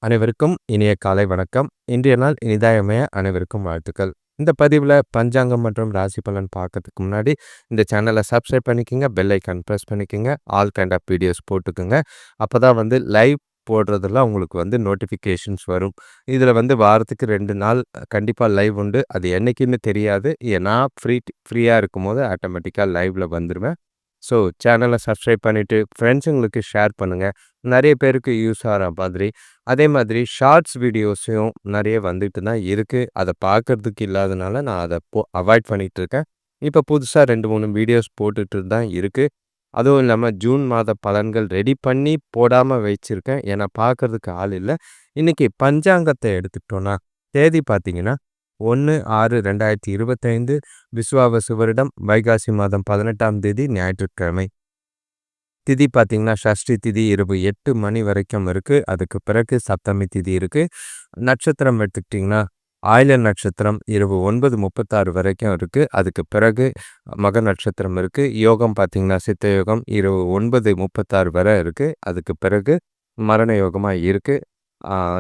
அனைவருக்கும் இனிய காலை வணக்கம். இன்றைய நாள் இனிதாய் அமைய அனைவருக்கும் வாழ்த்துக்கள். இந்த பதிவுல பஞ்சாங்கம் மற்றும் ராசி பலன் பார்க்கறதுக்கு முன்னாடி, இந்த சேனல சப்ஸ்கிரைப் பண்ணிக்கங்க. பெல் ஐகான் பிரஸ் பண்ணிக்கங்க. ஆல் கைண்ட் ஆஃப் வீடியோஸ் போட்டுக்கங்க. அப்பதான் லைவ் போடுறதெல்லாம் உங்களுக்கு நோட்டிஃபிகேஷன்ஸ் வரும். இதுல வாரத்துக்கு 2 நாள் கண்டிப்பா லைவ் உண்டு. அது என்னைக்குன்னு தெரியாது. நான் ஃப்ரீயா இருக்கும்போது ஆட்டோமேட்டிக்கா லைவ்ல வந்துருவேன். ஸோ சேனல சப்ஸ்கிரைப் பண்ணிட்டு ஃப்ரெண்ட்ஸுங்களுக்கு ஷேர் பண்ணுங்க. நெறைய பேருக்கு யூஸ் ஆகுற மாதிரி. அதே மாதிரி ஷார்ட்ஸ் வீடியோஸும் நெறைய வந்துட்டு தான் இருக்கு. அத பார்க்கறதுக்கு இல்லாதனால நான் அத அவாய்ட் பண்ணிட்டு இருக்கேன். இப்ப புதுசா 2, 3 வீடியோஸ் போட்டுட்டு தான் இருக்கு. அதுவும் இல்லாம ஜூன் மாத பலன்கள் ரெடி பண்ணி போடாம வச்சிருக்கேன். ஏன்னா பார்க்கறதுக்கு ஆள் இல்ல. இன்னைக்கு பஞ்சாங்கத்த எடுத்துக்கிட்டோம்னா, தேதி பார்த்தீங்கன்னா 1/6/2025 விசுவாவசு வருடம் வைகாசி மாதம் 18ஆம் தேதி ஞாயிற்றுக்கிழமை. திதி பார்த்தீங்கன்னா, சஷ்டி திதி இரவு 8 மணி வரைக்கும் இருக்கு. அதுக்கு பிறகு சப்தமி திதி இருக்கு. நட்சத்திரம் எடுத்துக்கிட்டிங்கன்னா, ஆயில்ய நட்சத்திரம் இரவு 9:36 வரைக்கும் இருக்கு. அதுக்கு பிறகு மக நட்சத்திரம் இருக்கு. யோகம் பார்த்தீங்கன்னா, சித்த யோகம் இரவு 9:36 வரை இருக்கு. அதுக்கு பிறகு மரண யோகமா இருக்கு.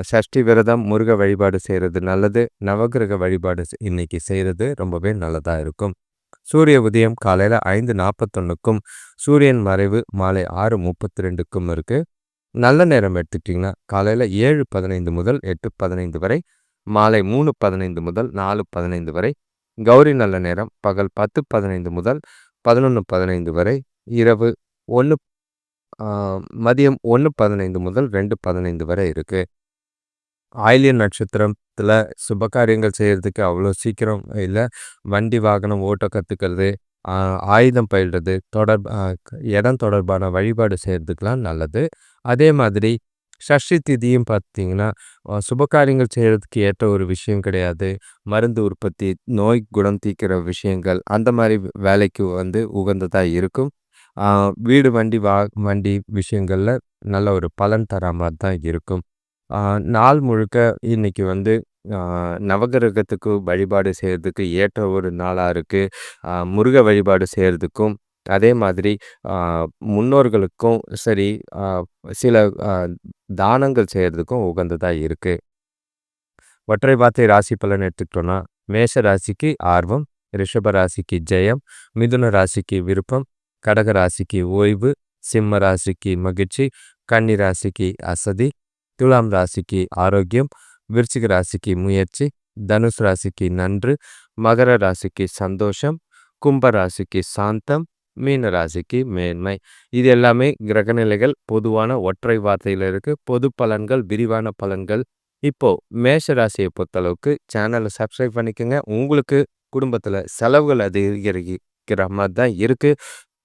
சஷ்டி விரதம், முருக வழிபாடு செய்றது நல்லது. நவக்கிரக வழிபாடு இன்னைக்கு செய்றது ரொம்பவே நல்லதா இருக்கும். சூரிய உதயம் காலையில 5:41க்கும் சூரியன் மறைவு மாலை 6:32க்கும் இருக்கு. நல்ல நேரம் எடுத்துக்கிட்டிங்கன்னா, காலையில 7:15 முதல் 8:15 வரை, மாலை 3:15 முதல் 4:15 வரை, கௌரி நல்ல நேரம் பகல் 10:15 முதல் 11:15 வரை, இரவு 1 மதியம் 1:15 முதல் 2:15 வரை இருக்கு. ஆயில்ய நட்சத்திரத்துல சுபகாரியங்கள் செய்யறதுக்கு அவ்வளோ சீக்கிரம் இல்ல. வண்டி வாகனம் ஓட்ட கத்துக்கிறது, ஆயுதம் பயில்றது, இடம் தொடர்பான வழிபாடு செய்யறதுக்கெல்லாம் நல்லது. அதே மாதிரி சஷ்டி திதியும் பார்த்தீங்கன்னா, சுபகாரியங்கள் செய்யறதுக்கு ஏற்ற ஒரு விஷயம் கிடையாது. மருந்து உற்பத்தி, நோய் குணம் தீர்க்கிற விஷயங்கள் அந்த மாதிரி வேலைக்கு உகந்ததா இருக்கும். வீடு, வண்டி விஷயங்கள்ல நல்ல ஒரு பலன் தர மாதிரி தான் இருக்கும். நாள் முழுக்க இன்னைக்கு நவகிரகத்துக்கு வழிபாடு செய்யறதுக்கு ஏற்ற ஒரு நாளா இருக்கு. முருக வழிபாடு செய்யறதுக்கும், அதே மாதிரி முன்னோர்களுக்கும் சரி, சில தானங்கள் செய்யறதுக்கும் உகந்ததா இருக்கு. ஒற்றை வார்த்தை ராசி பலன் எடுத்துக்கிட்டோம்னா, மேஷ ராசிக்கு ஆர்வம், ரிஷப ராசிக்கு ஜெயம், மிதுன ராசிக்கு விருப்பம், கடக ராசிக்கு ஓய்வு, சிம்ம ராசிக்கு மகிழ்ச்சி, கன்னி ராசிக்கு அசதி, துலாம் ராசிக்கு ஆரோக்கியம், விருச்சிக ராசிக்கு முயற்சி, தனுசு ராசிக்கு நன்று, மகர ராசிக்கு சந்தோஷம், கும்ப ராசிக்கு சாந்தம், மீன ராசிக்கு மேன்மை. இது எல்லாமே கிரகநிலைகள் பொதுவான ஒற்றை வார்த்தையில் இருக்கு. பொது பலன்கள், விரிவான பலன்கள். இப்போ மேஷ ராசியை பொறுத்தளவுக்கு சேனலை சப்ஸ்கிரைப் பண்ணிக்கோங்க. உங்களுக்கு குடும்பத்தில் செலவுகள் அதிகரிக்கிற மாதிரி தான் இருக்கு.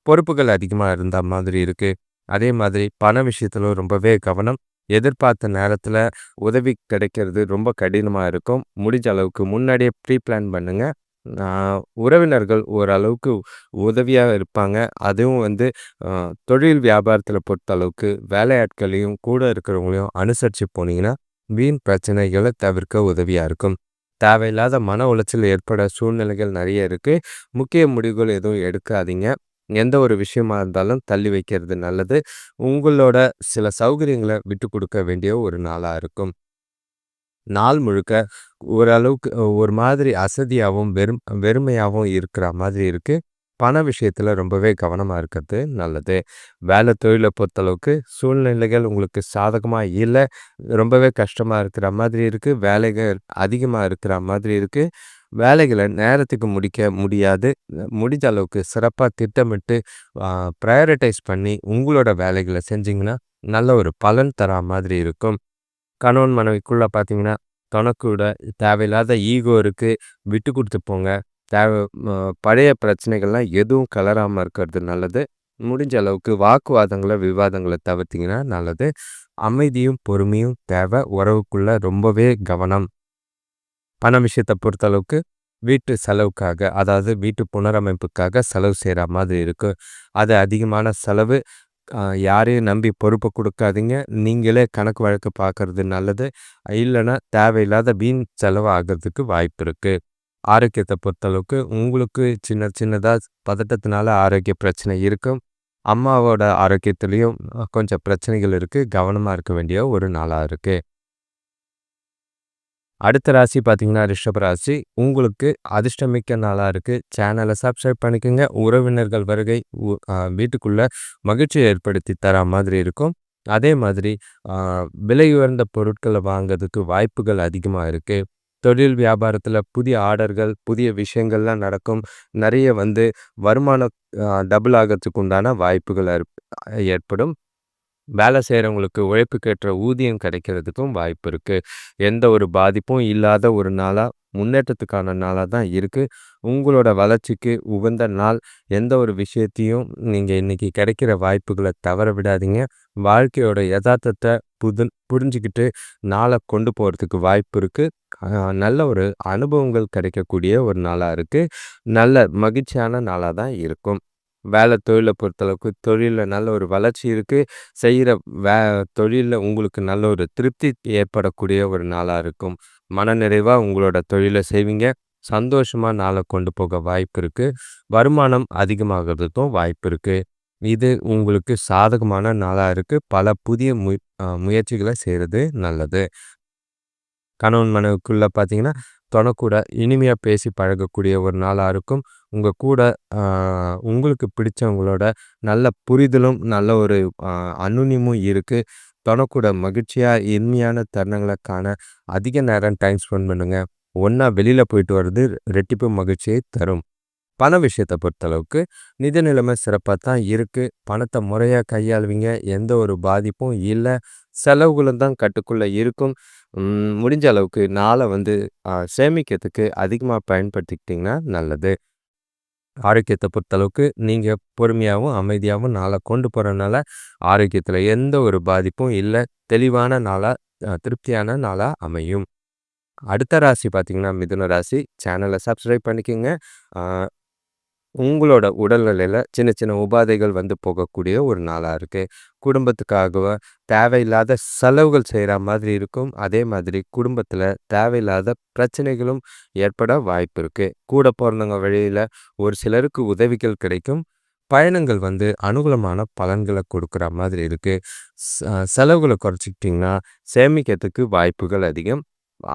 பொறுப்புகள் அதிகமாக இருந்த மாதிரி இருக்கு. அதே மாதிரி பண விஷயத்துல ரொம்பவே கவனம். எதிர்பார்த்த நேரத்தில் உதவி கிடைக்கிறது ரொம்ப கடினமாக இருக்கும். முடிஞ்ச அளவுக்கு முன்னாடியே ப்ரீ பிளான் பண்ணுங்க. உறவினர்கள் ஓரளவுக்கு உதவியாக இருப்பாங்க. அதுவும் தொழில் வியாபாரத்தில் பொறுத்த அளவுக்கு வேலையாட்களையும் கூட இருக்கிறவங்களையும் அனுசரித்து போனீங்கன்னா வீண் பிரச்சனைகளை தவிர்க்க உதவியாக இருக்கும். தேவையில்லாத மன உளைச்சல் ஏற்பட சூழ்நிலைகள் நிறைய இருக்குது. முக்கிய முடிவுகள் எதுவும் எடுக்காதீங்க. எந்த ஒரு விஷயமா இருந்தாலும் தள்ளி வைக்கிறது நல்லது. உங்களோட சில சௌகரியங்களை விட்டு கொடுக்க வேண்டிய ஒரு நாளாக இருக்கும். நாள் முழுக்க ஓரளவுக்கு ஒரு மாதிரி அசதியாகவும் வெறுமையாகவும் இருக்கிற மாதிரி இருக்குது. பண விஷயத்தில் ரொம்பவே கவனமாக இருக்கிறது நல்லது. வேலை தொழிலை பொறுத்தளவுக்கு சூழ்நிலைகள் உங்களுக்கு சாதகமாக இல்லை. ரொம்பவே கஷ்டமாக இருக்கிற மாதிரி இருக்குது. வேலைகள் அதிகமாக இருக்கிற மாதிரி இருக்குது. வேலைகளை நேரத்துக்கு முடிக்க முடியாது. முடிஞ்ச அளவுக்கு சிறப்பாக திட்டமிட்டு ப்ரையாரிட்டைஸ் பண்ணி உங்களோட வேலைகளை செஞ்சிங்கன்னா நல்ல ஒரு பலன் தர மாதிரி இருக்கும். கணவன் மனைவிக்குள்ள பார்த்தீங்கன்னா, தனக்கூட தேவையில்லாத ஈகோ இருக்குது. விட்டு கொடுத்து போங்க. தேவை பழைய பிரச்சனைகள்லாம் எதுவும் கலராமல் இருக்கிறது நல்லது. முடிஞ்ச அளவுக்கு வாக்குவாதங்களை, விவாதங்களை தவிர்த்திங்கன்னா நல்லது. அமைதியும் பொறுமையும் தேவை. உறவுக்குள்ள ரொம்பவே கவனம். பண விஷயத்தை பொறுத்தளவுக்கு வீட்டு செலவுக்காக, அதாவது வீட்டு புனரமைப்புக்காக செலவு செய்கிற மாதிரி இருக்குது. அது அதிகமான செலவு. யாரையும் நம்பி பொறுப்பை கொடுக்காதீங்க. நீங்களே கணக்கு வழக்கு பார்க்கறது நல்லது. இல்லைன்னா தேவையில்லாத வீண் செலவு ஆகிறதுக்கு வாய்ப்பு இருக்குது. ஆரோக்கியத்தை பொறுத்தளவுக்கு உங்களுக்கு சின்ன சின்னதாக பதட்டத்தினால ஆரோக்கிய பிரச்சனை இருக்கும். அம்மாவோட ஆரோக்கியத்துலேயும் கொஞ்சம் பிரச்சனைகள் இருக்குது. கவனமாக இருக்க வேண்டிய ஒரு நாளாக இருக்குது. அடுத்த ராசி பார்த்தீங்கன்னா, ரிஷப ராசி. உங்களுக்கு அதிர்ஷ்டமிக்க நாளா இருக்கு. சேனல சப்ஸ்கிரைப் பண்ணிக்கங்க. உறவினர்கள் வருகை வீட்டுக்குள்ள மகிழ்ச்சிய ஏற்படுத்தி தரா மாதிரி இருக்கும். அதே மாதிரி அ விலை உயர்ந்த பொருட்கள வாங்குறதுக்கு வாய்ப்புகள் அதிகமா இருக்கு. தொழில் வியாபாரத்தில புதிய ஆர்டர்கள், புதிய விஷயங்கள்லாம் நடக்கும். நெறைய வருமானம் டபுள் ஆகறதுக்கு உண்டான வாய்ப்புகள் ஏற்படும். வேலை செய்றவங்களுக்கு உழைப்புக்கேற்ற ஊதியம் கிடைக்கிறதுக்கும் வாய்ப்பு இருக்கு. எந்த ஒரு பாதிப்பும் இல்லாத ஒரு நாளா, முன்னேற்றத்துக்கான நாளா தான் இருக்கு. உங்களோட வளர்ச்சிக்கு உகந்த நாள். எந்த ஒரு விஷயத்தையும் நீங்க இன்னைக்கு கிடைக்கிற வாய்ப்புகள தவற விடாதீங்க. வாழ்க்கையோட எதார்த்தத்த புரிஞ்சுக்கிட்டு நாள கொண்டு போறதுக்கு வாய்ப்பு இருக்கு. அ நல்ல ஒரு அனுபவங்கள் கிடைக்கக்கூடிய ஒரு நாளா இருக்கு. நல்ல மகிழ்ச்சியான நாளா தான் இருக்கும். வேலை தொழில பொறுத்தளவுக்கு தொழில்ல நல்ல ஒரு வளர்ச்சி இருக்கு. செய்ற வே தொழில்ல உங்களுக்கு நல்ல ஒரு திருப்தி ஏற்படக்கூடிய ஒரு நாளா இருக்கும். மனநிறைவா உங்களோட தொழில செய்வீங்க. சந்தோஷமா நாள கொண்டு போக வாய்ப்பு இருக்கு. வருமானம் அதிகமாகறதுக்கும் வாய்ப்பு இருக்கு. இது உங்களுக்கு சாதகமான நாளா இருக்கு. பல புதிய முயற்சிகள செய்றது நல்லது. கணவன் மனைவிக்குள்ள பார்த்தீங்கன்னா, தொணக்கூட இனிமையா பேசி பழகக்கூடிய ஒரு நாளா இருக்கும். உங்க கூட அ உங்களுக்கு பிடிச்சவங்களோட நல்ல புரிதலும், நல்ல ஒரு அ அந்யுன்யமும் இருக்கு. தொணக்கூட மகிழ்ச்சியா, இனிமையான தருணங்கள காண அதிக நேரம் டைம் ஸ்பெண்ட் பண்ணுங்க. ஒண்ணா வெளியில போயிட்டு வர்றது ரெட்டிப்பு மகிழ்ச்சியை தரும். பண விஷயத்த பொறுத்தளவுக்கு, நிதி நிலைமை சிறப்பா தான் இருக்கு. பணத்த முறையா கையாளுவீங்க. எந்த ஒரு பாதிப்பும் இல்ல. செலவுகளும் தான் கட்டுக்குள்ள இருக்கும். முடிஞ்ச அளவுக்கு நாள சேமிக்கிறதுக்கு அதிகமா பயன்படுத்திக்கிட்டீங்கன்னா நல்லது. ஆரோக்கியத்த பொறுத்தளவுக்கு, நீங்க பொறுமையாவும், அமைதியாவும் நாள கொண்டு போறனால, ஆரோக்கியத்துல எந்த ஒரு பாதிப்பும் இல்ல. தெளிவான நாளா, திருப்தியான நாளா அமையும். அடுத்த ராசி பார்த்தீங்கன்னா, மிதுன ராசி. சேனல சப்ஸ்கிரைப் பண்ணிக்கங்க. ஆ உங்களோட உடல்நிலையில சின்ன சின்ன உபாதைகள் போகக்கூடிய ஒரு நாளா இருக்கு. குடும்பத்துக்காகவ தேவையில்லாத செலவுகள் செய்ற மாதிரி இருக்கும். அதே மாதிரி குடும்பத்தில தேவையில்லாத பிரச்சனைகளும் ஏற்பட வாய்ப்பு இருக்கு. கூட பொறந்தவங்க வழியில ஒரு சிலருக்கு உதவிகள் கிடைக்கும். பயணங்கள் அனுகூலமான பலன்கள கொடுக்குற மாதிரி இருக்கு. செலவுகள குறைச்சுக்கிட்டீங்கன்னா, சேமிக்கிறதுக்கு வாய்ப்புகள் அதிகம்.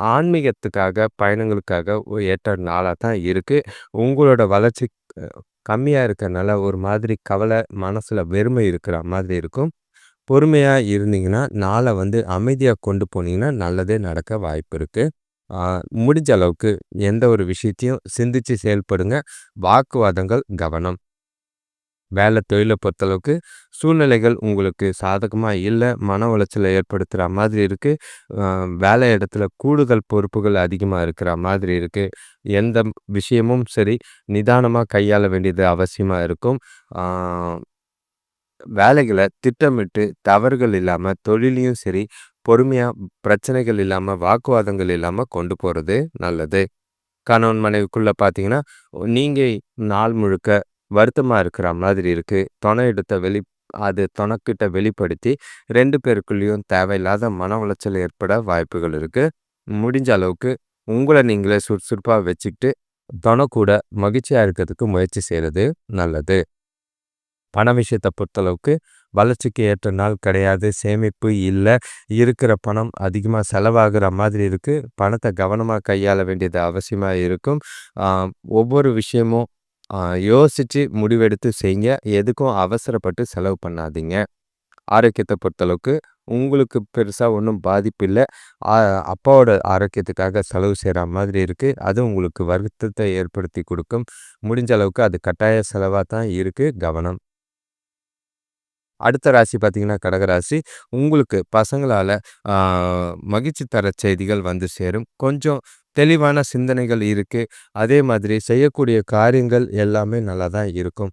ஆன்மீகத்துக்காக, பயணங்களுக்காக ஏற்ற நாளா தான் இருக்கு. உங்களோட வளர்ச்சி அ கம்மியா இருக்கனால ஒரு மாதிரி கவலை, மனசுல வெறுமை இருக்கிற மாதிரி இருக்கும். பொறுமையா இருந்தீங்கன்னா, நாள அமைதியா கொண்டு போனீங்கன்னா, நல்லதே நடக்க வாய்ப்பு இருக்கு. ஆ முடிஞ்ச அளவுக்கு எந்த ஒரு விஷயத்தையும் சிந்திச்சு செயல்படுங்க. வாக்குவாதங்கள் கவனம். வேலை தொழில பொறுத்தளவுக்கு சூழ்நிலைகள் உங்களுக்கு சாதகமா இல்ல. மன உளைச்சல ஏற்படுத்துற மாதிரி இருக்கு. அ வேலை இடத்துல கூடுதல் பொறுப்புகள் அதிகமா இருக்கிற மாதிரி இருக்கு. எந்த விஷயமும் சரி, நிதானமா கையாள வேண்டியது அவசியமா இருக்கும். ஆ வேலைகள திட்டமிட்டு தவறுகள் இல்லாம தொழில்லயும் சரி, பொறுமையா பிரச்சனைகள் இல்லாம, வாக்குவாதங்கள் இல்லாம கொண்டு போறது நல்லது. கணவன் மனைவிக்குள்ள பார்த்தீங்கன்னா, நீங்க நாள் முழுக்க வருத்தமா இருக்கிற மாதிரி இருக்கு. அது தொணக்கிட்ட வெளிப்படுத்தி 2 பேருக்குள்ளேயும் தேவையில்லாத மன உளைச்சல் ஏற்பட வாய்ப்புகள் இருக்கு. முடிஞ்ச அளவுக்கு உங்கள நீங்களே சுறுசுறுப்பா வச்சுக்கிட்டு, கூட மகிழ்ச்சியா இருக்கிறதுக்கு முயற்சி செய்றது நல்லது. பண விஷயத்த பொறுத்தளவுக்கு வளர்ச்சிக்கு ஏற்ற நாள் கிடையாது. சேமிப்பு இல்ல. இருக்கிற பணம் அதிகமா செலவாகுற மாதிரி இருக்கு. பணத்த கவனமா கையாள வேண்டியது அவசியமா இருக்கும். ஆ ஒவ்வொரு விஷயமும் ஆ யோசிச்சு முடிவெடுத்து செய்யுங்க. எதுக்கும் அவசரப்பட்டு செலவு பண்ணாதீங்க. ஆரோக்கியத்த பொறுத்தளவுக்கு உங்களுக்கு பெருசா ஒண்ணும் பாதிப்பு இல்ல. ஆ அப்பாவோட ஆரோக்கியத்துக்காக செலவு செய்ற மாதிரி இருக்கு. அது உங்களுக்கு வருத்தத்த ஏற்படுத்தி குடுக்கும். முடிஞ்ச அளவுக்கு அது கட்டாய செலவா தான் இருக்கு. கவனம். அடுத்த ராசி பார்த்தீங்கன்னா, கடகராசி. உங்களுக்கு பசங்களால ஆ மகிழ்ச்சி தர செய்திகள் சேரும். கொஞ்சம் தெளிவான சிந்தனைகள் இருக்கு. அதே மாதிரி செய்யக்கூடிய காரியங்கள் எல்லாமே நல்லா தான் இருக்கும்.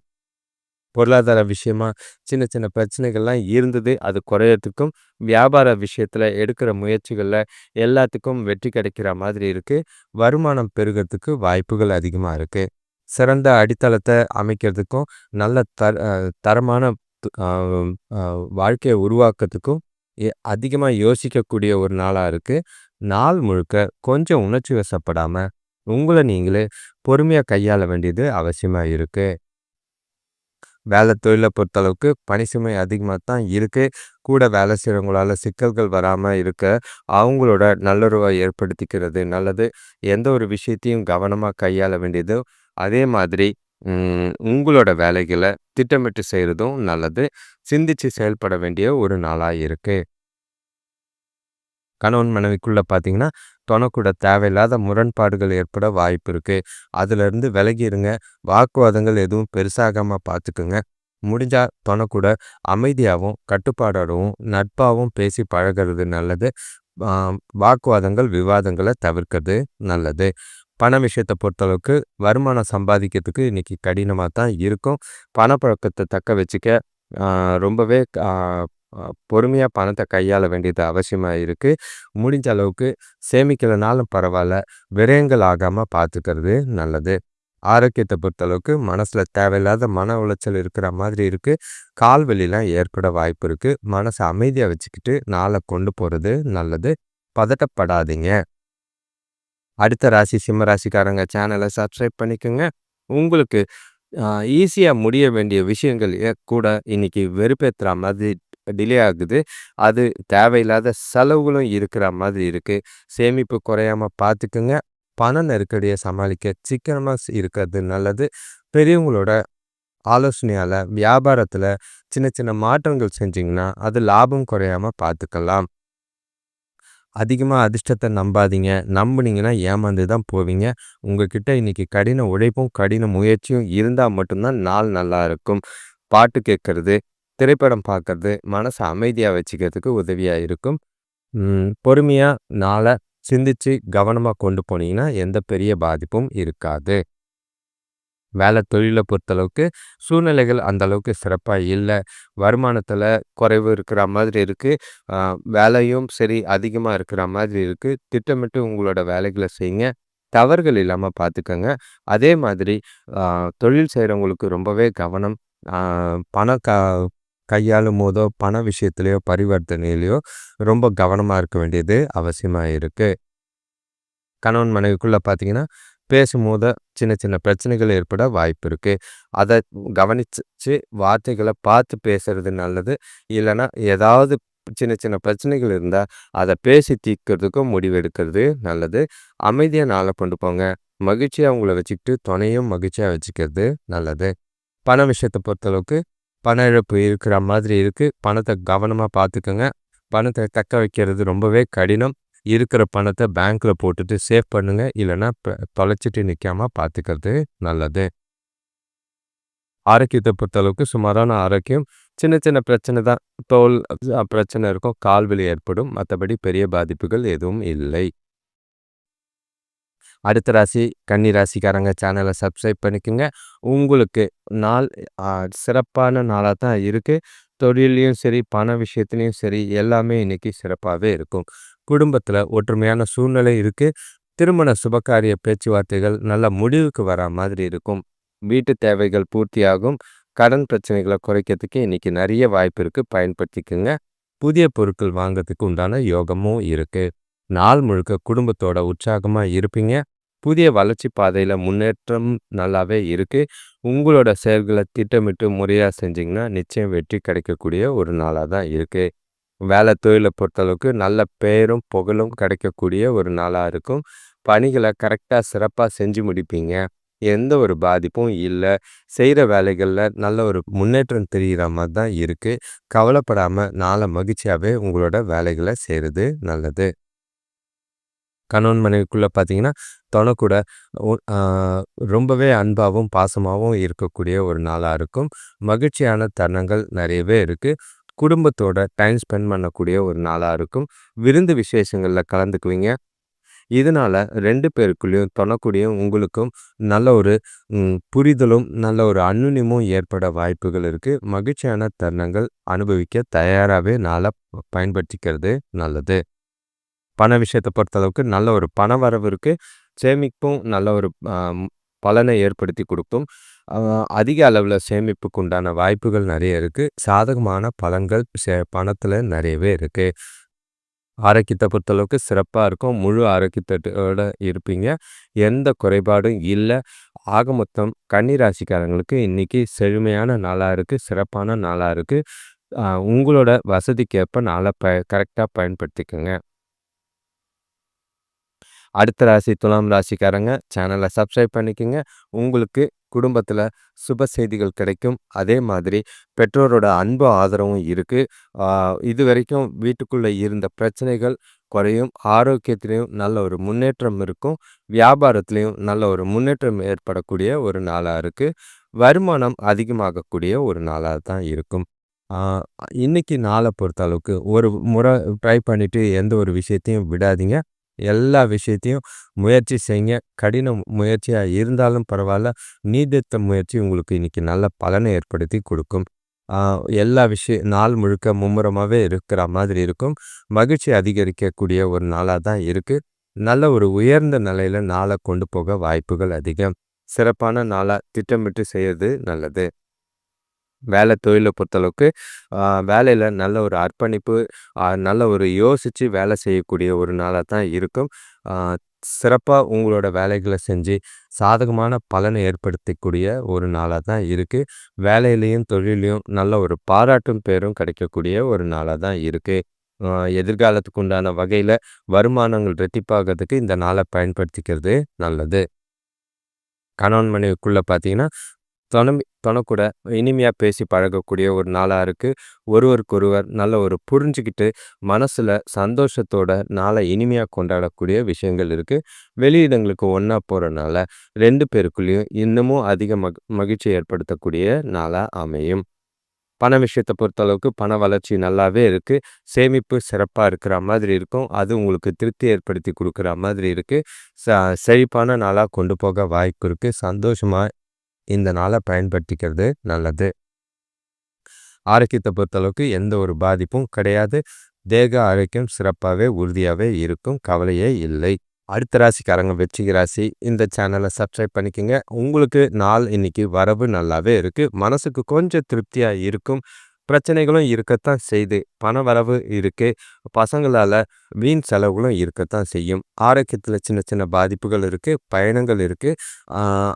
பொருளாதார விஷயமா சின்ன சின்ன பிரச்சனைகள்லாம் இருந்தது. அது குறையறதுக்கும், வியாபார விஷயத்துல எடுக்கிற முயற்சிகள்ல எல்லாத்துக்கும் வெற்றி கிடைக்கிற மாதிரி இருக்கு. வருமானம் பெருகறதுக்கு வாய்ப்புகள் அதிகமா இருக்கு. சிறந்த அடித்தளத்த அமைக்கிறதுக்கும், நல்ல தரமான அ அ வாழ்க்கைய உருவாக்கத்துக்கும் அதிகமா யோசிக்கக்கூடிய ஒரு நாளா இருக்கு. நாள் முழுக்க கொஞ்சம் உணர்ச்சி வசப்படாம, உங்கள நீங்களே பொறுமையா கையாள வேண்டியது அவசியமா இருக்கு. வேலை தொழில பொறுத்தளவுக்கு பணி சுமை அதிகமா தான் இருக்கு. கூட வேலை செய்றவங்களால சிக்கல்கள் வராம இருக்க, அவங்களோட நல்லுறவ ஏற்படுத்திக்கிறது நல்லது. எந்த ஒரு விஷயத்தையும் கவனமா கையாள வேண்டியது. அதே மாதிரி உங்களோட வேலைகள திட்டமிட்டு செய்றதும் நல்லது. சிந்திச்சு செயல்பட வேண்டிய ஒரு நாளா இருக்கு. கணவன் மனைவிக்குள்ள பார்த்தீங்கன்னா, தொணக்கூட தேவையில்லாத முரண்பாடுகள் ஏற்பட வாய்ப்பு இருக்கு. அதிலிருந்து விலகி இருங்க. வாக்குவாதங்கள் எதுவும் பெருசாகாம பார்த்துக்குங்க. முடிஞ்சா தொணக்கூட அமைதியாவும், கட்டுப்பாடோடவும், நட்பாவும் பேசி பழகுறது நல்லது. ஆ வாக்குவாதங்கள், விவாதங்கள தவிர்க்கிறது நல்லது. பண விஷயத்த பொறுத்தளவுக்கு வருமானம் சம்பாதிக்கிறதுக்கு இன்னைக்கு கடினமா தான் இருக்கும். பணப்புழக்கத்த தக்க வச்சுக்க ஆ ரொம்பவே ஆ அ பொறுமையா பணத்த கையாள வேண்டியது அவசியமா இருக்கு. முடிஞ்ச அளவுக்கு சேமிக்கலனாலும் பரவால்ல, விரயங்கள் ஆகாம பார்த்துக்கிறது நல்லது. ஆரோக்கியத்த பொறுத்தளவுக்கு மனசுல தேவையில்லாத மன உளைச்சல் இருக்கிற மாதிரி இருக்கு. கால் வலிலாம் ஏற்பட வாய்ப்பு இருக்கு. மனச அமைதியா வச்சுக்கிட்டு நாள கொண்டு போறது நல்லது. பதட்டப்படாதீங்க. அடுத்த ராசி சிம்ம ராசிக்காரங்க சேனல சப்ஸ்கிரைப் பண்ணிக்கங்க. உங்களுக்கு அ ஈஸியா முடிய வேண்டிய விஷயங்கள் கூட இன்னைக்கு வெறுப்பேத்துற மாதிரி டிலே ஆகுது. அது தேவையில்லாத செலவுகளும் இருக்கிற மாதிரி இருக்கு. சேமிப்பு குறையாம பார்த்துக்குங்க. பண நெருக்கடிய சமாளிக்க சிக்கனமா இருக்கிறது நல்லது. பெரியவங்களோட ஆலோசனையால வியாபாரத்துல சின்ன சின்ன மாற்றங்கள் செஞ்சீங்கன்னா, அது லாபம் குறையாம பார்த்துக்கலாம். அதிகமா அதிர்ஷ்டத்த நம்பாதீங்க. நம்புனீங்கன்னா ஏமாந்து தான் போவீங்க. உங்ககிட்ட இன்னைக்கு கடின உழைப்பும், கடின முயற்சியும் இருந்தா மட்டும் தான் நாள் நல்லா இருக்கும். பாட்டு கேட்கறது, திரைப்படம் பார்க்கறது, மனச அமைதியா வச்சுக்கிறதுக்கு உதவியா இருக்கும். பொறுமையா நாள சிந்திச்சு கவனமா கொண்டு போனீங்கன்னா, எந்த பெரிய பாதிப்பும் இருக்காது. வேலை தொழில பொறுத்தளவுக்கு சூழ்நிலைகள் அந்த அளவுக்கு சிறப்பா இல்ல. வருமானத்தில குறைவு இருக்கிற மாதிரி இருக்கு. அ வேலையும் சரி அதிகமா இருக்கிற மாதிரி இருக்கு. திட்டமிட்டு உங்களோட வேலைகள செய்யுங்க. தவறுகள் இல்லாம பார்த்துக்கங்க. அதே மாதிரி அ தொழில் செய்றவங்களுக்கு ரொம்பவே கவனம். அ பண கையாளும்போதோ, பண விஷயத்திலயோ, பரிவர்த்தனையிலயோ ரொம்ப கவனமா இருக்க வேண்டியது அவசியமா இருக்கு. கணவன் மனைவிக்குள்ள பார்த்தீங்கன்னா, பேசும்போது சின்ன சின்ன பிரச்சனைகள் ஏற்பட வாய்ப்பு இருக்கு. அத கவனிச்சு வார்த்தைகள பார்த்து பேசுறது நல்லது. இல்லன்னா, ஏதாவது சின்ன சின்ன பிரச்சனைகள் இருந்தா, அத பேசி தீர்க்கிறதுக்கும் முடிவெடுக்கிறது நல்லது. அமைதியா நாள கொண்டு போங்க. மகிழ்ச்சியா உங்கள வச்சுக்கிட்டு, துணையும் மகிழ்ச்சியா வச்சுக்கிறது நல்லது. பண விஷயத்த பொறுத்தளவுக்கு, பண இழப்பு இருக்கிற மாதிரி இருக்கு. பணத்த கவனமா பார்த்துக்கங்க. பணத்த தக்க வைக்கிறது ரொம்பவே கடினம். இருக்கிற பணத்த பேங்க்ல போட்டுட்டு சேவ் பண்ணுங்க. இல்லன்னா தொலைச்சிட்டு நிக்காம பார்த்துக்கிறது நல்லது. ஆரோக்கியத்த பொறுத்தளவுக்கு சுமாரான ஆரோக்கியம். சின்ன சின்ன பிரச்சனை தான். தோல் பிரச்சனை இருக்கும். கால் வலி ஏற்படும். மத்தபடி பெரிய பாதிப்புகள் எதுவும் இல்லை. அடுத்த ராசி கன்னி ராசிக்காரங்க சேனல சப்ஸ்கிரைப் பண்ணிக்கங்க. உங்களுக்கு நாள் அ சிறப்பான நாளா தான் இருக்கு. தொழில்லயும் சரி, பண விஷயத்திலயும் சரி, எல்லாமே இன்னைக்கு சிறப்பாவே இருக்கும். குடும்பத்தில ஒற்றுமையான சூழ்நிலை இருக்கு. திருமண சுபகாரிய பேச்சுவார்த்தைகள் நல்ல முடிவுக்கு வரா மாதிரி இருக்கும். வீட்டு தேவைகள் பூர்த்தியாகும். கடன் பிரச்சனைகள குறைக்கிறதுக்கு இன்னைக்கு நெறைய வாய்ப்பு இருக்கு. பயன்படுத்திக்கங்க. புதிய பொருட்கள் வாங்கறதுக்கு உண்டான யோகமும் இருக்கு. நாள் முழுக்க குடும்பத்தோட உற்சாகமா இருப்பீங்க. புதிய வளர்ச்சி பாதையில முன்னேற்றம் நல்லாவே இருக்கு. உங்களோட செயல்கள திட்டமிட்டு முறையா செஞ்சீங்கன்னா, நிச்சயம் வெற்றி கிடைக்கக்கூடிய ஒரு நாளா தான் இருக்கு. வேலை தொழில பொறுத்தளவுக்கு நல்ல பெயரும், புகழும் கிடைக்கக்கூடிய ஒரு நாளா இருக்கும். பணிகள கரெக்ட்டா சிறப்பா செஞ்சு முடிப்பீங்க. எந்த ஒரு பாதிப்பும் இல்ல. செய்ற வேலைகள்ல நல்ல ஒரு முன்னேற்றம் தெரியிற மாரி தான் இருக்கு. கவலைப்படாம நாள மகிழ்ச்சியாவே உங்களோட வேலைகள செய்றது நல்லது. கணவன் மனைவிக்குள்ள பார்த்தீங்கன்னா, தொணக்கூட ஒ ஆ ரொம்பவே அன்பாவும், பாசமாவும் இருக்கக்கூடிய ஒரு நாளா இருக்கும். மகிழ்ச்சியான தருணங்கள் நெறையவே இருக்கு. குடும்பத்தோட டைம் ஸ்பெண்ட் பண்ணக்கூடிய ஒரு நாளா இருக்கும். விருந்து விசேஷங்கள்ல கலந்துக்குவீங்க. இதனால 2 பேருக்குள்ளயும் தொணக்கூடியும் உங்களுக்கும் நல்ல ஒரு புரிதலும், நல்ல ஒரு அந்யுன்யமும் ஏற்பட வாய்ப்புகள் இருக்கு. மகிழ்ச்சியான தருணங்கள் அனுபவிக்க தயாராவே நாள பயன்படுத்திக்கிறது நல்லது. பண விஷயத்த பொறுத்தளவுக்கு நல்ல ஒரு பண வரவு இருக்கு. சேமிப்பும் நல்ல ஒரு பலனை ஏற்படுத்தி குடுக்கும். அ அதிக அளவுல சேமிப்புக்கு உண்டான வாய்ப்புகள் நெறைய இருக்கு. சாதகமான பலன்கள் பணத்துல நெறையவே இருக்கு. ஆரோக்கியத்த பொறுத்தளவுக்கு சிறப்பா இருக்கும். முழு ஆரோக்கியத்தோட இருப்பீங்க. எந்த குறைபாடும் இல்ல. ஆக மொத்தம் கன்னி ராசிக்காரங்களுக்கு இன்னைக்கு செழுமையான நாளா இருக்கு. சிறப்பான நாளா இருக்கு. உங்களோட வசதிக்கேற்ப நாள கரெக்ட்டா பயன்படுத்திக்கங்க. அடுத்த ராசி துலாம் ராசிக்காரங்க சேனலை சப்ஸ்கிரைப் பண்ணிக்கங்க. உங்களுக்கு குடும்பத்தில் சுப செய்திகள் கிடைக்கும். அதே மாதிரி பெற்றோரோட அன்பு ஆதரவும் இருக்கு. இது வரைக்கும் வீட்டுக்குள்ளே இருந்த பிரச்சனைகள் குறையும். ஆரோக்கியத்திலையும் நல்ல ஒரு முன்னேற்றம் இருக்கும். வியாபாரத்திலையும் நல்ல ஒரு முன்னேற்றம் ஏற்படக்கூடிய ஒரு நாளாக இருக்குது. வருமானம் அதிகமாகக்கூடிய ஒரு நாளாக தான் இருக்கும். இன்னைக்கு நாளை பொறுத்த அளவுக்கு ஒரு முறை ட்ரை பண்ணிவிட்டு எந்த ஒரு விஷயத்தையும் விடாதீங்க. எல்லா விஷயத்தையும் முயற்சி செய்யுங்க. கடின முயற்சியா இருந்தாலும் பரவால்ல. நீடித்த முயற்சி உங்களுக்கு இன்னைக்கு நல்ல பலனை ஏற்படுத்தி கொடுக்கும். எல்லா நாள் முழுக்க மும்முரமாவே இருக்கிற மாதிரி இருக்கும். மகிழ்ச்சி அதிகரிக்கக்கூடிய ஒரு நாளா தான் இருக்கு. நல்ல ஒரு உயர்ந்த நிலையில நாளை கொண்டு போக வாய்ப்புகள் அதிகம். சிறப்பான நாளா திட்டமிட்டு செய்யறது நல்லது. வேலை தொழிலை பொறுத்தளவுக்கு வேலையில் நல்ல ஒரு அர்ப்பணிப்பு, நல்ல ஒரு யோசித்து வேலை செய்யக்கூடிய ஒரு நாளாக தான் இருக்கும். சிறப்பாக உங்களோட வேலைகளை செஞ்சு சாதகமான பலனை ஏற்படுத்தக்கூடிய ஒரு நாளாக தான் இருக்குது. வேலையிலையும் தொழிலையும் நல்ல ஒரு பாராட்டும் பேரும் கிடைக்கக்கூடிய ஒரு நாளாக தான் இருக்குது. எதிர்காலத்துக்கு உண்டான வகையில் வருமானங்கள் ரெட்டிப்பாகிறதுக்கு இந்த நாளை பயன்படுத்திக்கிறது நல்லது. கணவன் மனைவிக்குள்ளே பார்த்தீங்கன்னா தொணக்கூட இனிமையாக பேசி பழகக்கூடிய ஒரு நாளாக இருக்குது. ஒருவருக்கொருவர் நல்ல ஒரு புரிஞ்சுக்கிட்டு மனசில் சந்தோஷத்தோட நாளை இனிமையாக கொண்டாடக்கூடிய விஷயங்கள் இருக்குது. வெளியிடங்களுக்கு ஒன்றா போகிறனால 2 பேருக்குள்ளேயும் இன்னமும் அதிக மகிழ்ச்சி ஏற்படுத்தக்கூடிய நாளாக அமையும். பண விஷயத்தை பொறுத்தளவுக்கு பண வளர்ச்சி நல்லாவே இருக்குது. சேமிப்பு சிறப்பாக இருக்கிற மாதிரி இருக்கும். அது உங்களுக்கு திருப்தி ஏற்படுத்தி கொடுக்குற மாதிரி இருக்குது. செழிப்பான நாளாக கொண்டு போக வாய்ப்பு இருக்குது. சந்தோஷமாக இந்த நாளை பயன்படுத்திக்கிறது நல்லது. ஆரோக்கியத்தை பொறுத்தளவுக்கு எந்த ஒரு பாதிப்பும் கிடையாது. தேக ஆரோக்கியம் சிறப்பாகவே உறுதியாகவே இருக்கும். கவலையே இல்லை. அடுத்த ராசிக்காரங்க விருச்சிக ராசி. இந்த சேனலை சப்ஸ்கிரைப் பண்ணிக்கோங்க. உங்களுக்கு நாள் இன்னைக்கு வரவு நல்லாவே இருக்குது. மனசுக்கு கொஞ்சம் திருப்தியாக இருக்கும். பிரச்சனைகளும் இருக்கத்தான் செய்யுது. பண வரவு இருக்குது. பசங்களால் வீண் செலவுகளும் இருக்கத்தான் செய்யும். ஆரோக்கியத்தில் சின்ன சின்ன பாதிப்புகள் இருக்குது. பயணங்கள் இருக்குது.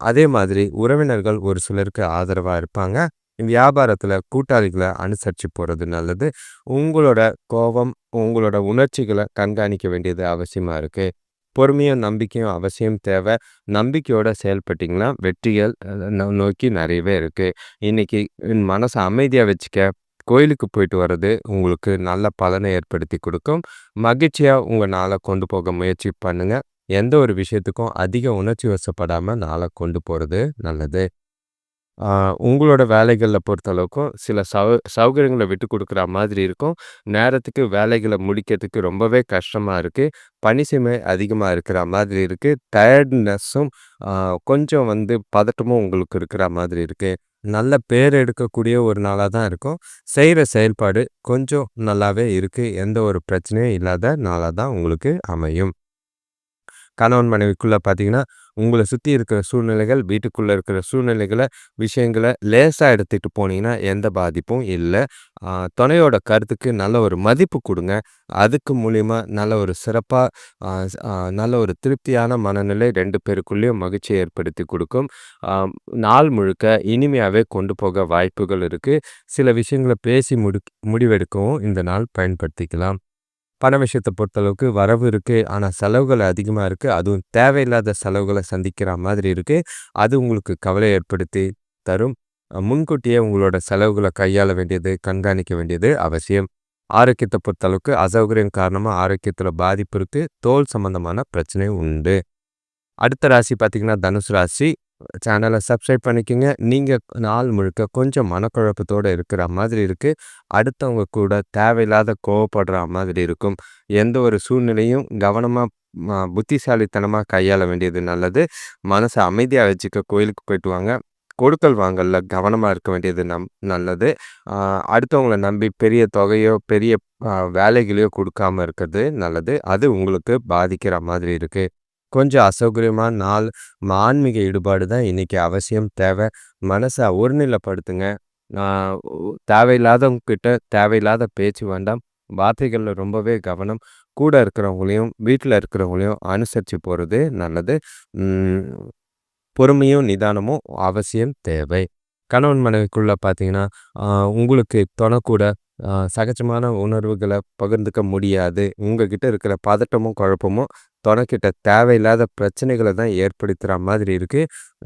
அதே மாதிரி உறவினர்கள் ஒரு சிலருக்கு ஆதரவாக இருப்பாங்க. வியாபாரத்தில் கூட்டாளிகளை அனுசரித்து போகிறது நல்லது. உங்களோட கோபம், உங்களோட உணர்ச்சிகளை கண்காணிக்க வேண்டியது அவசியமாக இருக்குது. பொறுமையும் நம்பிக்கையும் அவசியம் தேவை. நம்பிக்கையோடு செயல்பட்டிங்கன்னா வெற்றிகள் நோக்கி நிறையவே இருக்குது. இன்றைக்கி மனசை அமைதியாக வச்சுக்க கோயிலுக்கு போயிட்டு வர்றது உங்களுக்கு நல்ல பலனை ஏற்படுத்தி கொடுக்கும். மகிழ்ச்சியாக உங்கள் நாளை கொண்டு போக முயற்சி பண்ணுங்கள். எந்த ஒரு விஷயத்துக்கும் அதிக உணர்ச்சி வசப்படாமல் நாளை கொண்டு போகிறது நல்லது. உங்களோட வேலைகளில் பொறுத்தளவுக்கும் சில சௌகரியங்களை விட்டு கொடுக்குற மாதிரி இருக்கும். நேரத்துக்கு வேலைகளை முடிக்கிறதுக்கு ரொம்பவே கஷ்டமாக இருக்குது. பணி சுமை அதிகமாக இருக்கிற மாதிரி இருக்குது. டயர்ட்னஸும் கொஞ்சம் பதட்டமும் உங்களுக்கு இருக்கிற மாதிரி இருக்குது. நல்ல பேர் எடுக்கக்கூடிய ஒரு நாளாக தான் இருக்கும். செய்கிற செயல்பாடு கொஞ்சம் நல்லாவே இருக்குது. எந்த ஒரு பிரச்சனையும் இல்லாத நாளாக தான் உங்களுக்கு அமையும். கணவன் மனைவிக்குள்ளே பார்த்தீங்கன்னா உங்களை சுற்றி இருக்கிற சூழ்நிலைகள், வீட்டுக்குள்ளே இருக்கிற சூழ்நிலைகளை, விஷயங்களை லேசாக எடுத்துகிட்டு போனீங்கன்னா எந்த பாதிப்பும் இல்லை. துணையோட கருத்துக்கு நல்ல ஒரு மதிப்பு கொடுங்க. அதுக்கு மூலிமா நல்ல ஒரு சிறப்பாக நல்ல ஒரு திருப்தியான மனநிலை 2 பேருக்குள்ளேயும் மகிழ்ச்சியை ஏற்படுத்தி கொடுக்கும். நாள் முழுக்க இனிமையாகவே கொண்டு போக வாய்ப்புகள் இருக்குது. சில விஷயங்களை பேசி முடிவெடுக்கவும் இந்த நாள் பயன்படுத்திக்கலாம். பண விஷயத்தை பொறுத்தளவுக்கு வரவு இருக்குது. ஆனால் செலவுகள் அதிகமாக இருக்குது. அதுவும் தேவையில்லாத செலவுகளை சந்திக்கிற மாதிரி இருக்குது. அது உங்களுக்கு கவலை ஏற்படுத்தி தரும். முன்கூட்டியே உங்களோட செலவுகளை கையாள வேண்டியது, கண்காணிக்க வேண்டியது அவசியம். ஆரோக்கியத்தை பொறுத்தளவுக்கு அசௌகரியம் காரணமாக ஆரோக்கியத்தில் பாதிப்பு இருக்குது. தோல் சம்பந்தமான பிரச்சனை உண்டு. அடுத்த ராசி பார்த்திங்கன்னா தனுசு ராசி. சேனலை சப்ஸ்கிரைப் பண்ணிக்கோங்க. நீங்கள் நாள் முழுக்க கொஞ்சம் மனக்குழப்பத்தோடு இருக்கிற மாதிரி இருக்குது. அடுத்தவங்க கூட தேவையில்லாத கோவப்படுற மாதிரி இருக்கும். எந்த ஒரு சூழ்நிலையும் கவனமாக புத்திசாலித்தனமாக கையாள வேண்டியது நல்லது. மனசை அமைதியாக வச்சுக்க கோயிலுக்கு போயிட்டு வாங்க. கொடுக்கல் வாங்கல்ல கவனமாக இருக்க வேண்டியது நல்லது. அடுத்தவங்களை நம்பி பெரிய தொகையோ பெரிய வேலைகளையோ கொடுக்காமல் இருக்கிறது நல்லது. அது உங்களுக்கு பாதிக்கிற மாதிரி இருக்குது. கொஞ்சம் அசௌகரியமான நாள். ஆன்மீக ஈடுபாடு தான் இன்றைக்கி அவசியம் தேவை. மனசை ஒருநிலைப்படுத்துங்க. தேவையில்லாதவங்க கிட்ட தேவையில்லாத பேச்சு வேண்டாம். வார்த்தைகளில் ரொம்பவே கவனம். கூட இருக்கிறவங்களையும், வீட்ல இருக்கிறவங்களையும் அனுசரிச்சு போறது நல்லது. ம். பொறுமையும், நிதானமும் அவசியம் தேவை. கணவன் மனைவிக்குள்ள பார்த்தீங்கன்னா, அ உங்களுக்கு தொணக்கூட சகஜமான உணர்வுகள பகிர்ந்துக்க முடியாது. உங்ககிட்ட இருக்கிற பதட்டமும், குழப்பமும் தொணைக்கிட்ட தேவையில்லாத பிரச்சனைகள தான் ஏற்படுத்துற மாதிரி இருக்கு.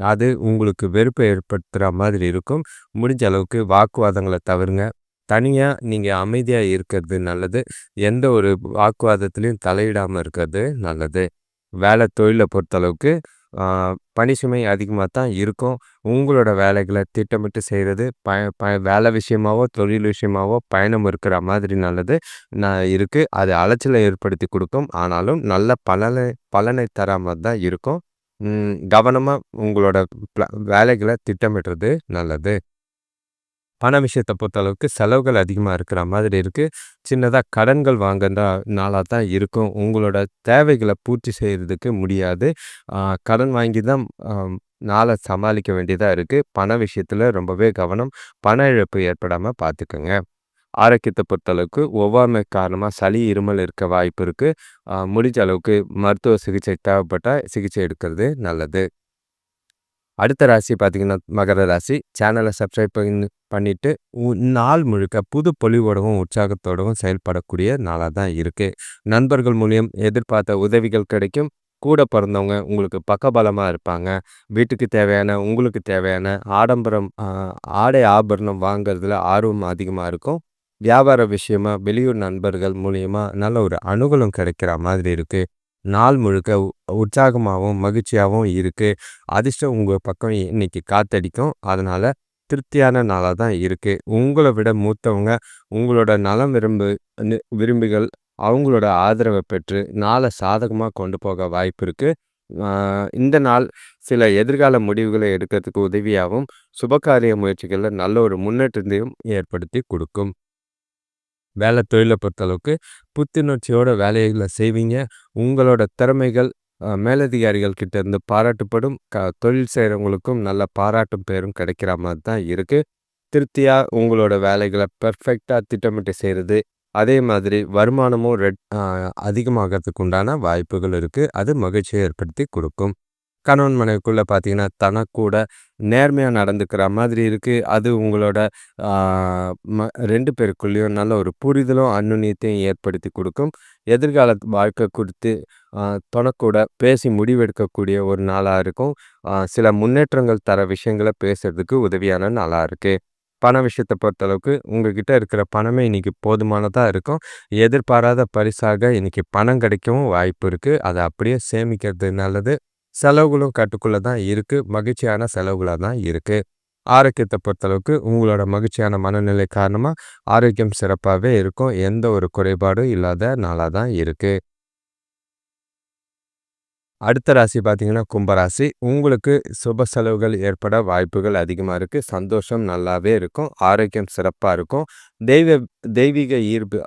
அது உங்களுக்கு வெறுப்ப ஏற்படுத்துற மாதிரி இருக்கும். முடிஞ்ச அளவுக்கு வாக்குவாதங்கள தவிருங்க. தனியா நீங்க அமைதியா இருக்கிறது நல்லது. எந்த ஒரு வாக்குவாதத்திலயும் தலையிடாம இருக்கிறது நல்லது. தொழில பொறுத்தளவுக்கு ஆ பணி சுமை அதிகமா தான் இருக்கும். உங்களோட வேலைகள திட்டமிட்டு செய்றது, ப ப வேலை விஷயமாவோ, தொழில் விஷயமாவோ பயணம் இருக்கிற மாதிரி நல்லது இருக்கு. அது அலைச்சல ஏற்படுத்திக் குடுக்கும். ஆனாலும் நல்ல பலனை தரா மாரி தான் இருக்கும். கவனமா உங்களோட வேலைகள திட்டமிடுறது நல்லது. பண விஷயத்த பொறுத்தளவுக்கு செலவுகள் அதிகமா இருக்கிற மாதிரி இருக்கு. சின்னதா கடன்கள் வாங்குறதா நாளா தான் இருக்கும். உங்களோட தேவைகள பூர்த்தி செய்றதுக்கு முடியாது. அ கடன் வாங்கி தான் நாள சமாளிக்க வேண்டியதா இருக்கு. பண விஷயத்துல ரொம்பவே கவனம். பண இழப்பு ஏற்படாம பார்த்துக்கங்க. ஆரோக்கியத்த பொறுத்தளவுக்கு ஒவ்வாமை காரணமா சளி, இருமல் இருக்க வாய்ப்பு இருக்கு. முடிஞ்ச அளவுக்கு மருத்துவ சிகிச்சை தேவைப்பட்டா சிகிச்சை எடுக்கிறது நல்லது. அடுத்த ராசி பார்த்தீங்கன்னா, மகர ராசி. சேனல சப்ஸ்கிரைப் பண்ணிட்டு, நாள் முழுக்க புது பொலிவோடவும், உற்சாகத்தோடவும் செயல்படக்கூடிய நாளா தான் இருக்கு. நண்பர்கள் மூலியம் எதிர்பார்த்த உதவிகள் கிடைக்கும். கூட பிறந்தவங்க உங்களுக்கு பக்கபலமா இருப்பாங்க. வீட்டுக்கு தேவையான, உங்களுக்கு தேவையான ஆடம்பரம் ஆடை ஆபரணம் வாங்குறதுல ஆர்வம் அதிகமா இருக்கும். வியாபார விஷயமா வெளியூர் நண்பர்கள் மூலியமா நல்ல ஒரு அனுகூலம் கிடைக்கிற மாதிரி இருக்கு. நாள் முழுக்க உற்சாகமாவும், மகிழ்ச்சியாவும் இருக்கு. அதிர்ஷ்டம் உங்க பக்கம் இன்னைக்கு காத்தடிக்கும். அதனால திருப்தியான நாளா தான் இருக்கு. உங்கள விட மூத்தவங்க, உங்களோட நலம் விரும்பிகள் அவங்களோட ஆதரவ பெற்று நாள சாதகமா கொண்டு போக வாய்ப்பு இருக்கு. ஆ இந்த நாள் சில எதிர்கால முடிவுகள எடுக்கிறதுக்கு உதவியாவும், சுபகாரிய முயற்சிகள்ல நல்ல ஒரு முன்னேற்றத்தையும் ஏற்படுத்தி குடுக்கும். தொழில பொறுத்தளவுக்கு புத்துணர்ச்சியோட வேலைகள செய்வீங்க. உங்களோட திறமைகள் மேலதிகாரிகள் கிட்ட இருந்து பாராட்டப்படும். தொழில் செய்றவங்களுக்கும் நல்ல பாராட்டும் பேரும் கிடைக்கிற மாரி தான் இருக்கு. திருப்தியா உங்களோட வேலைகள பெர்ஃபெக்ட்டா திட்டமிட்டு செய்றது. அதே மாதிரி வருமானமும் அதிகமாகறதுக்கு உண்டான வாய்ப்புகள் இருக்கு. அது மகிழ்ச்சிய ஏற்படுத்தி குடுக்கும். கணவன் மனைவிக்குள்ள பார்த்தீங்கன்னா, தனக்கூட நேர்மையா நடந்துக்கிற மாதிரி இருக்கு. அது உங்களோட ஆ 2 பேருக்குள்ளேயும் நல்ல ஒரு புரிதலும், அந்யுன்யத்தையும் ஏற்படுத்தி குடுக்கும். எதிர்கால வாழ்க்கை குறித்து அ தொணக்கூட பேசி முடிவெடுக்கக்கூடிய ஒரு நாளா இருக்கும். சில முன்னேற்றங்கள் தர விஷயங்கள பேசுறதுக்கு உதவியான நாளா இருக்கு. பண விஷயத்த பொறுத்தளவுக்கு, உங்ககிட்ட இருக்கிற பணமே இன்னைக்கு போதுமானதா இருக்கும். எதிர்பாராத பரிசாக இன்னைக்கு பணம் கிடைக்கவும் வாய்ப்பு இருக்கு. அத அப்படியே சேமிக்கிறது நல்லது. செலவுகளும் கட்டுக்குள்ள தான் இருக்கு. மகிழ்ச்சியான செலவுகளா தான் இருக்கு. ஆரோக்கியத்த பொறுத்தளவுக்கு உங்களோட மகிழ்ச்சியான மனநிலை காரணமா ஆரோக்கியம் சிறப்பாவே இருக்கும். எந்த ஒரு குறைபாடும் இல்லாத நாளா தான் இருக்கு. அடுத்த ராசி பார்த்தீங்கன்னா, கும்பராசி. உங்களுக்கு சுப செலவுகள் ஏற்பட வாய்ப்புகள் அதிகமா இருக்கு. சந்தோஷம் நல்லாவே இருக்கும். ஆரோக்கியம் சிறப்பா இருக்கும். தெய்வ தெய்வீக ஈர்ப்பு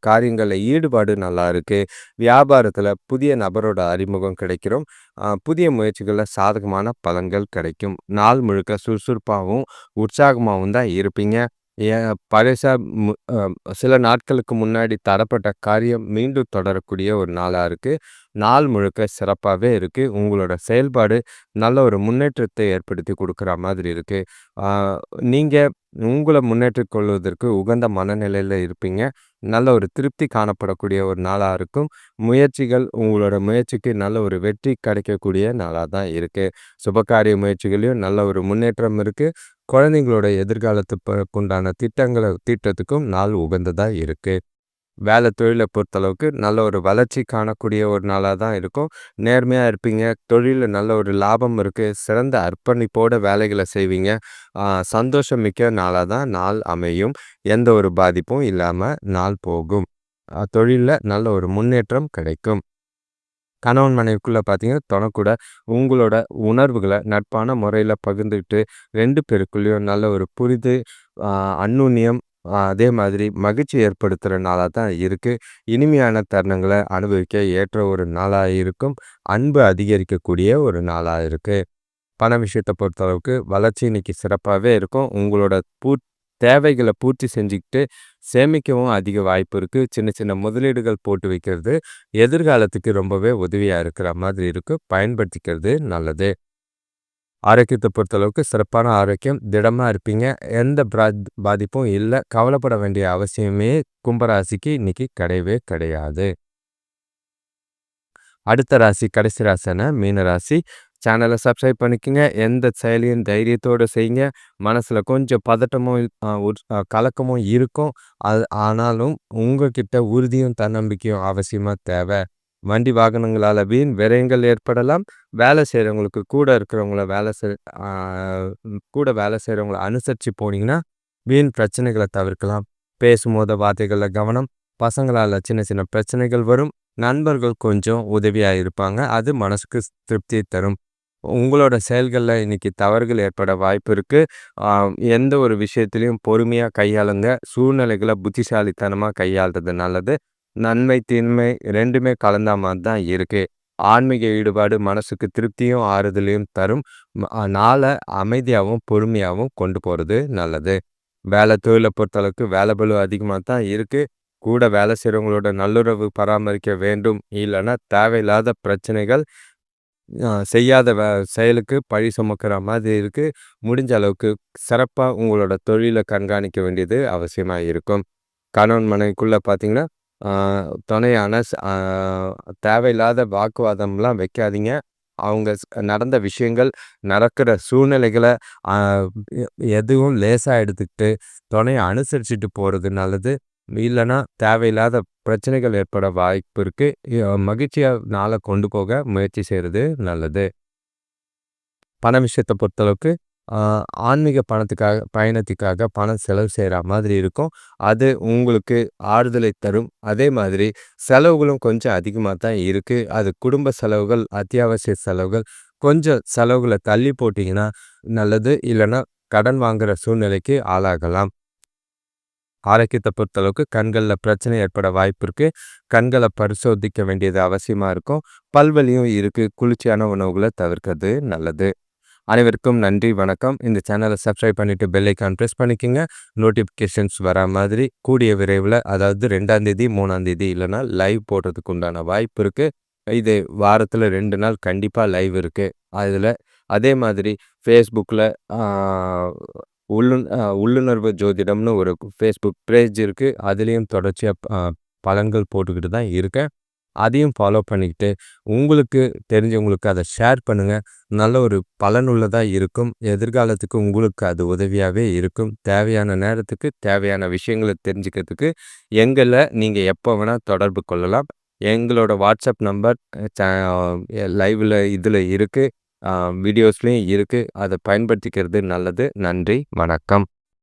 காரியங்கள்ல ஈடுபாடு நல்லா இருக்கு. வியாபாரத்துல புதிய நபரோட அறிமுகம் கிடைக்கும். புதிய முயற்சிகள்ல சாதகமான பலன்கள் கிடைக்கும். நாள் முழுக்க சுறுசுறுப்பாவும், உற்சாகமாவும் தான் இருப்பீங்க. ஏ பழசா மு அ சில நாட்களுக்கு முன்னாடி தடப்பட்ட காரியம் மீண்டும் தொடரக்கூடிய ஒரு நாளா இருக்கு. நாள் முழுக்க சிறப்பாவே இருக்கு. உங்களோட செயல்பாடு நல்ல ஒரு முன்னேற்றத்தை ஏற்படுத்தி குடுக்குற மாதிரி இருக்கு. ஆ நீங்க உங்கள முன்னேற்றிக் கொள்வதற்கு உகந்த மனநிலையில இருப்பீங்க. நல்ல ஒரு திருப்தி காணப்படக்கூடிய ஒரு நாளா இருக்கும். உங்களோட முயற்சிக்கு நல்ல ஒரு வெற்றி கிடைக்கக்கூடிய நாளா தான் இருக்கு. சுபகாரிய முயற்சிகளையும் நல்ல ஒரு முன்னேற்றம் இருக்கு. குழந்தைங்களோட எதிர்காலத்துக்குண்டான திட்டங்கள தீட்டுறதுக்கும் நாள் உகந்ததா இருக்கு. தொழில பொறுத்தளவுக்கு நல்ல ஒரு வளர்ச்சி காணக்கூடிய ஒரு நாளா தான் இருக்கும். நேர்மையா இருப்பீங்க. தொழில்ல நல்ல ஒரு லாபம் இருக்கு. சிறந்த அர்ப்பணிப்போட வேலைகள செய்வீங்க. ஆ சந்தோஷம் மிக்க நாளா தான் நாள் அமையும். எந்த ஒரு பாதிப்பும் இல்லாம நாள் போகும். தொழில்ல நல்ல ஒரு முன்னேற்றம் கிடைக்கும். கணவன் மனைவிக்குள்ள பார்த்தீங்கன்னா, தொணக்கூட உங்களோட உணர்வுகள நட்பான முறையில பகிர்ந்துக்கிட்டு 2 பேருக்குள்ளேயும் நல்ல ஒரு புரிது, அ அந்யுன்யம், அதே மாதிரி மகிழ்ச்சி ஏற்படுத்துற நாளா தான் இருக்கு. இனிமையான தருணங்கள அனுபவிக்க ஏற்ற ஒரு நாளா இருக்கும். அன்பு அதிகரிக்கக்கூடிய ஒரு நாளா இருக்கு. பண விஷயத்த பொறுத்தளவுக்கு வளர்ச்சி இன்னைக்கு சிறப்பாவே இருக்கும். உங்களோட தேவைகள பூர்த்தி செஞ்சுக்கிட்டு, சேமிக்கவும் அதிக வாய்ப்பு இருக்கு. சின்ன சின்ன முதலீடுகள் போட்டு வைக்கிறது, எதிர்காலத்துக்கு ரொம்பவே உதவியா இருக்கிற மாதிரி இருக்கு. பயன்படுத்திக்கிறது நல்லது. ஆரோக்கியத்த பொறுத்தளவுக்கு சிறப்பான ஆரோக்கியம், திடமா இருப்பீங்க. எந்த பாதிப்பும் இல்ல. கவலைப்பட வேண்டிய அவசியமே கும்பராசிக்கு இன்னைக்கு கிடையவே கிடையாது. அடுத்த ராசி, கடைசி ராசியான மீன ராசி. சேனல சப்ஸ்கிரைப் பண்ணிக்கங்க. எந்த செயலையும் தைரியத்தோட செய்யுங்க. மனசுல கொஞ்சம் பதட்டமும் கலக்கமும் இருக்கும். ஆனாலும் உங்ககிட்ட உறுதியும், தன்னம்பிக்கையும் அவசியமா தேவை. வண்டி வாகனங்களால வீண் விரயங்கள் ஏற்படலாம். வேலை செய்றவங்களுக்கு கூட இருக்கிறவங்கள ஆ கூட வேலை செய்றவங்கள அனுசரிச்சு போனீங்கன்னா, வீண் பிரச்சனைகள தவிர்க்கலாம். பேசும்போது வார்த்தைகள்ல கவனம். பசங்களால சின்ன சின்ன பிரச்சனைகள் வரும். நண்பர்கள் கொஞ்சம் உதவியா இருப்பாங்க. அது மனசுக்கு திருப்தியை தரும். உங்களோட செயல்கள்ல இன்னைக்கு தவறுகள் ஏற்பட வாய்ப்பு இருக்கு. ஆ எந்த ஒரு விஷயத்திலயும் பொறுமையா கையாளுங்க. சூழ்நிலைகள புத்திசாலித்தனமா கையாள்றது நல்லது. நன்மை, தீன்மை 2மே கலந்தா மாரி தான் இருக்கு. ஆன்மீக ஈடுபாடு மனசுக்கு திருப்தியும், ஆறுதலையும் தரும். நாள அமைதியாவும், பொறுமையாவும் கொண்டு போறது நல்லது. தொழில பொறுத்தளவுக்கு வேலைப்பளு அதிகமா தான் இருக்கு. கூட வேலை செய்றவங்களோட நல்லுறவு பராமரிக்க வேண்டும். இல்லன்னா தேவையில்லாத பிரச்சனைகள், செய்யாத செயலுக்கு பழி சுமக்கிற மாதிரி இருக்கு. முடிஞ்ச அளவுக்கு சிறப்பா உங்களோட தொழில கண்காணிக்க வேண்டியது அவசியமா இருக்கும். கணவன் மனைவிக்குள்ள பார்த்தீங்கன்னா, ஆ துணையான தேவையில்லாத வாக்குவாதம்லாம் வைக்காதீங்க. அவங்க நடந்த விஷயங்கள், நடக்கிற சூழ்நிலைகள ஆ எ எதுவும் லேசா எடுத்துக்கிட்டு, துணைய அனுசரிச்சுட்டு போறது நல்லது. இல்லன்னா தேவையில்லாத பிரச்சனைகள் ஏற்பட வாய்ப்பு இருக்கு. மகிழ்ச்சியா நாள கொண்டு போக முயற்சி செய்றது நல்லது. பண விஷயத்த பொறுத்தளவுக்கு, ஆ ஆன்மீக பயணத்துக்காக பணம் செலவு செய்ற மாதிரி இருக்கும். அது உங்களுக்கு ஆறுதலை தரும். அதே மாதிரி செலவுகளும் கொஞ்சம் அதிகமா தான் இருக்கு. அது குடும்ப செலவுகள், அத்தியாவசிய செலவுகள், கொஞ்சம் செலவுகள தள்ளி போட்டீங்கன்னா நல்லது. இல்லன்னா கடன் வாங்குற சூழ்நிலைக்கு ஆளாகலாம். ஆரோக்கியத்த பொறுத்தளவுக்கு கண்கள்ல பிரச்சனை ஏற்பட வாய்ப்பு இருக்கு. கண்கள பரிசோதிக்க வேண்டியது அவசியமா இருக்கும். பல்வலியும் இருக்கு. குளிர்ச்சியான உணவுகள தவிர்க்கிறது நல்லது. அனைவருக்கும் நன்றி, வணக்கம். இந்த சேனலை சப்ஸ்கிரைப் பண்ணிட்டு பெல் ஐக்கான் பிரஸ் பண்ணிக்கங்க. நோட்டிஃபிகேஷன்ஸ் வரா மாதிரி கூடிய விரைவில், அதாவது 2ஆம் தேதி, 3ஆம் தேதி இல்லைன்னா லைவ் போடுறதுக்கு உண்டான வாய்ப்பு இருக்கு. இது வாரத்தில் 2 நாள் கண்டிப்பாக லைவ் இருக்கு. அதில் அதே மாதிரி ஃபேஸ்புக்கில் உள்ளுணர்வு ஜோதிடம்னு ஒரு ஃபேஸ்புக் பேஜ் இருக்கு. அதுலேயும் தொடர்ச்சியாக பலன்கள் போட்டுக்கிட்டு தான் இருக்கேன். அதையும் ஃபாலோ பண்ணிக்கிட்டு, உங்களுக்கு தெரிஞ்சவங்களுக்கு அத ஷேர் பண்ணுங்க. நல்ல ஒரு பலனுள்ளதா இருக்கும். எதிர்காலத்துக்கு உங்களுக்கு அது உதவியாவே இருக்கும். தேவையான நேரத்துக்கு, தேவையான விஷயங்கள தெரிஞ்சுக்கிறதுக்கு, எங்கள நீங்க எப்போ வேணா தொடர்பு கொள்ளலாம். எங்களோட வாட்ஸ்அப் நம்பர் லைவ்ல இதுல இருக்கு. வீடியோஸ்லயும் இருக்கு. அத பயன்படுத்திக்கிறது நல்லது. நன்றி, வணக்கம்.